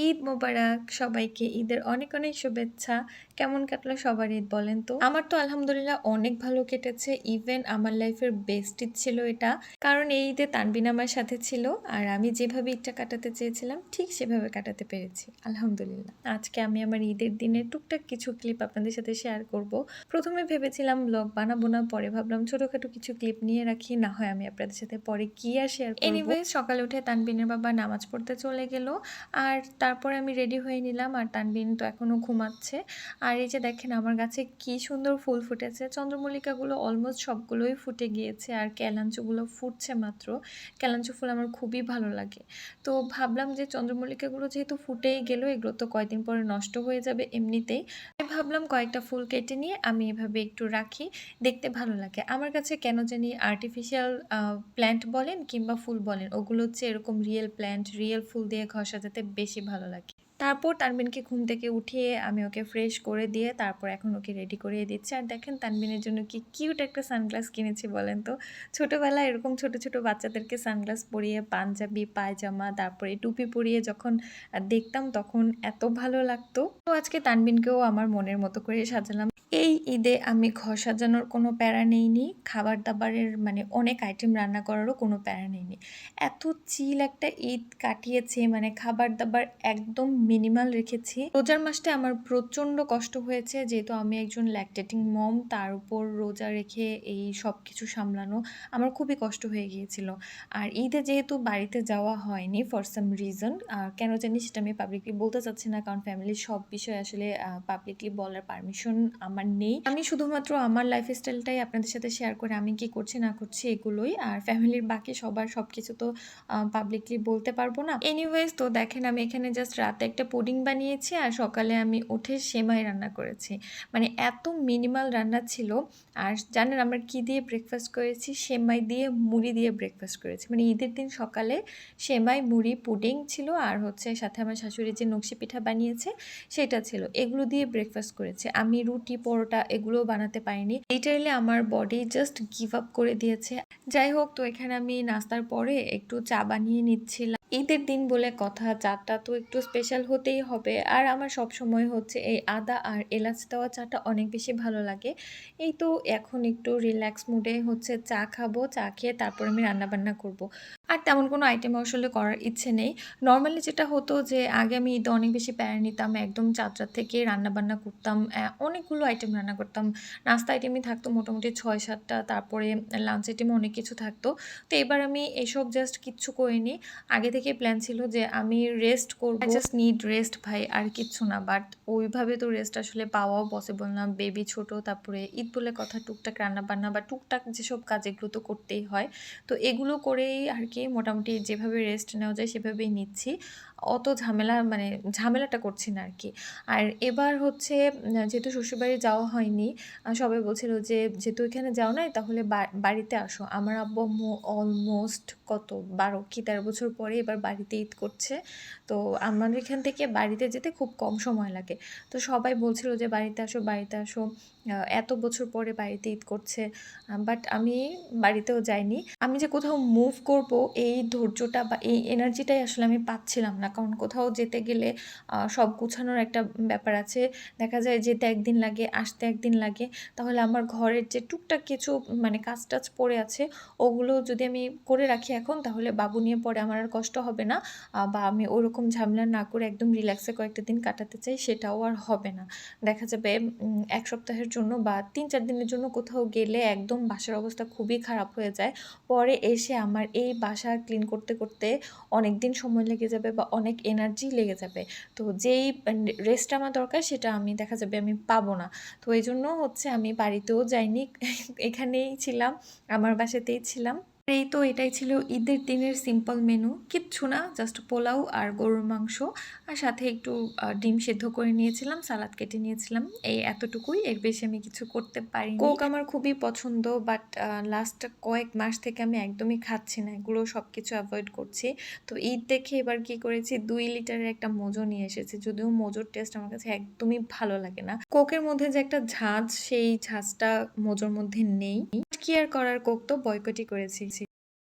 ঈদ মোবারক সবাইকে। ঈদের অনেক, অনেক শুভেচ্ছা। কেমন কাটলো সবার ঈদ বলেন তো? আমার তো আলহামদুলিল্লাহ অনেক ভালো কেটেছে। ইভেন আমার লাইফের বেস্ট ঈদ ছিল এটা। কারণ এই ঈদে তানবিন আমার সাথে ছিল। আর আমি যেভাবে ঈদটা কাটাতে চেয়েছিলাম ঠিক সেভাবে কাটাতে পেরেছি। আলহামদুলিল্লাহ। আজকে আমি আমার ঈদের দিনের টুকটাক কিছু ক্লিপ আপনাদের সাথে শেয়ার করব। ১ম এ ভেবেছিলাম ব্লগ বানাবো না। পরে ভাবলাম ছোটখাটো কিছু ক্লিপ নিয়ে রাখি। না হয় আমি আপনাদের সাথে পরে কি আর শেয়ার করব। এনিওয়েজ সকালে উঠে তানবিনের বাবা নামাজ পড়তে চলে গেল। আর তারপরে আমি রেডি হয়ে নিলাম আর তানবিন তো এখনও ঘুমাচ্ছে। আর এই যে দেখেন আমার গাছে কি সুন্দর ফুল ফুটেছে। চন্দ্রমল্লিকাগুলো অলমোস্ট সবগুলোই ফুটে গিয়েছে আর কেলাঞ্চুগুলো ফুটছে মাত্র। কেলাঞ্চু ফুল আমার খুবই ভালো লাগে। তো ভাবলাম যে চন্দ্রমল্লিকাগুলো যেহেতু ফুটেই গেল এগুলো তো কয়দিন পরে নষ্ট হয়ে যাবে এমনিতেই। তাই ভাবলাম কয়েকটা ফুল কেটে নিয়ে আমি এভাবে একটু রাখি, দেখতে ভালো লাগে। আমার কাছে কেন জানি আর্টিফিশিয়াল প্ল্যান্ট বলেন কিংবা ফুল বলেন ওগুলো হচ্ছে এরকম রিয়েল প্ল্যান্ট, রিয়েল ফুল দিয়ে ঘর সাজাতে বেশি ভালো লাগে। তারপর তানবিনকে ঘুম থেকে উঠিয়ে আমি ওকে ফ্রেশ করে দিয়ে তারপর এখন ওকে রেডি করিয়ে দিচ্ছি। আর দেখেন তানবিনের জন্য কি কিউট একটা সানগ্লাস কিনেছি বলেন তো। ছোটোবেলায় এরকম ছোট, ছোট বাচ্চাদেরকে সানগ্লাস পরিয়ে পাঞ্জাবি, পায়জামা তারপরে টুপি পরিয়ে যখন দেখতাম তখন এত ভালো লাগতো। তো আজকে তানবিনকেও আমার মনের মতো করে সাজালাম। এই ঈদে আমি ঘর সাজানোর কোনো প্যারা নেইনি। খাবার-দাবারের মানে অনেক আইটেম রান্না করারও কোনো প্যারা নেইনি। এত চিল একটা ঈদ কাটিয়েছি মানে খাবার-দাবার একদম মিনিমাল রেখেছি। রোজার মাসটা আমার প্রচণ্ড কষ্ট হয়েছে যেহেতু আমি একজন ল্যাকটেটিং মম, তার উপর রোজা রেখে এই সবকিছু সামলানো আমার খুবই কষ্ট হয়ে গিয়েছিল। আর ঈদে যেহেতু বাড়িতে যাওয়া হয়নি ফর সাম রিজন, কেন জানি সেটা আমি পাবলিকলি বলতে চাচ্ছি না কারণ ফ্যামিলির সব বিষয় আসলে পাবলিকলি বলার পারমিশন আমার নেই। আমি শুধুমাত্র আমার লাইফস্টাইলটাই আপনাদের সাথে শেয়ার করে আমি কি করছি না করছি এগুলোই। আর ফ্যামিলির বাকি সবার সবকিছু তো পাবলিকলি বলতে পারবো না। এনিওয়েজ তো দেখেন আমি এখানে জাস্ট রাতে একটা পুডিং বানিয়েছি আর সকালে আমি উঠে সেমাই রান্না করেছি। মানে এত মিনিমাল রান্না ছিল। আর জানেন আমরা কি দিয়ে ব্রেকফাস্ট করেছি? সেমাই দিয়ে মুড়ি দিয়ে ব্রেকফাস্ট করেছি। মানে ঈদের দিন সকালে সেমাই, মুড়ি, পুডিং ছিল আর হচ্ছে সাথে আমার শাশুড়ি যে নকশি পিঠা বানিয়েছে সেটা ছিল। এগুলো দিয়ে ব্রেকফাস্ট করেছি। আমি রুটি, পরোটা এগুলোও বানাতে পারিনি। লিটারেলি আমার বডি জাস্ট গিভ আপ করে দিয়েছে। যাই হোক তো এখানে আমি নাস্তার পরে একটু চা বানিয়ে নিচ্ছিলাম। ঈদের দিন বলে কথা, চাটা তো একটু স্পেশাল হতেই হবে। আর আমার সবসময় হচ্ছে এই আদা আর এলাচ দেওয়া চাটা অনেক বেশি ভালো লাগে। এই তো এখন একটু রিল্যাক্স মুডে হচ্ছে চা খাবো। চা খেয়ে তারপর আমি রান্নাবান্না করব। আর তেমন কোনো আইটেম আসলে করার ইচ্ছে নেই। নরমালি যেটা হতো যে আগে আমি ঈদে অনেক বেশি প্যারা নিতাম। একদম ৪টা থেকে রান্নাবান্না করতাম। অনেকগুলো আইটেম রান্না করতাম। নাস্তা আইটেমই থাকতো মোটামুটি ৬-৭টা। তারপরে লাঞ্চ আইটেমও অনেক কিছু থাকতো। তো এবার আমি এসব জাস্ট কিচ্ছু করিনি। আগে থেকেই প্ল্যান ছিল যে আমি রেস্ট করব। আই জাস্ট নিড রেস্ট ভাই, আর কিচ্ছু না। বাট ওইভাবে তো রেস্ট আসলে পাওয়াও পসিবল না। বেবি ছোট, তারপরে ঈদ বলে কথা টুকটাক রান্নাবান্না বা টুকটাক যেসব কাজ এগুলো তো করতেই হয়। তো এগুলো করেই আর কি মোটামুটি যেভাবে রেস্ট নেওয়া যায় সেভাবেই নিচ্ছি। অত ঝামেলা মানে ঝামেলাটা করছি না আর কি। আর এবার হচ্ছে যেহেতু শ্বশুরবাড়ি যাওয়া হয়নি, সবাই বলছিল যে যেহেতু এখানে যাও নাই তাহলে বাড়িতে আসো। আমার আব্বু আম্মু অলমোস্ট কত ১২ কি ১৩ বছর পরে এবার বাড়িতে ঈদ করছে। তো আমার এখান থেকে বাড়িতে যেতে খুব কম সময় লাগে। তো সবাই বলছিল যে বাড়িতে আসো, বাড়িতে আসো। এত বছর পরে বাড়িতে ঈদ করছে। বাট আমি বাড়িতেও যাইনি। আমি যে কোথাও মুভ করব এই ধৈর্যটা বা এই এনার্জিটাই আসলে আমি পাচ্ছিলাম না। কারণ কোথাও যেতে গেলে সব গুছানোর একটা ব্যাপার আছে। দেখা যায় যেতে একদিন লাগে, আসতে একদিন লাগে। তাহলে আমার ঘরের যে টুকটাক কিছু মানে কাজ-টাজ পড়ে আছে ওগুলো যদি আমি করে রাখি এখন তাহলে বাবু নিয়ে পরে আমার আর কষ্ট হবে না। বা আমি ওরকম ঝামেলা না করে একদম রিল্যাক্সে কয়েকটা দিন কাটাতে চাই সেটাও আর হবে না। দেখা যাবে ১ সপ্তাহের জন্য বা ৩-৪ দিনের জন্য কোথাও গেলে একদম বাসার অবস্থা খুবই খারাপ হয়ে যায়। পরে এসে আমার এই বাসা ক্লিন করতে, করতে অনেকদিন সময় লেগে যাবে বা অনেক এনার্জি লেগে যাবে। তো যেই রেস্ট আমার দরকার সেটা আমি দেখা যাবে আমি পাবো না। তো এইজন্য হচ্ছে আমি বাড়িতেও যাইনি। এখানেই ছিলাম, আমার বাসাতেই ছিলাম। এই তো এটাই ছিল ঈদের দিনের সিম্পল মেনু। কিচ্ছু না, জাস্ট পোলাও আর গরুর মাংস আর সাথে একটু ডিম সেদ্ধ করে নিয়েছিলাম, সালাদ কেটে নিয়েছিলাম। এই এতটুকুই, এর বেশি আমি কিছু করতে পারিনি। কোক আমার খুবই পছন্দ বাট লাস্ট কয়েক মাস থেকে আমি একদমই খাচ্ছি না। এগুলো সবকিছু এভয়েড করছি। তো ঈদ দেখে এবার কি করেছি ২ লিটারের একটা মোজো নিয়ে এসেছি। যদিও মোজোর টেস্ট আমার কাছে একদমই ভালো লাগে না। কোকের মধ্যে যে একটা ঝাঁজ সেই ঝাঁজটা মোজোর মধ্যে নেই। কি আর করার, কোক তো বয়কটই করেছি।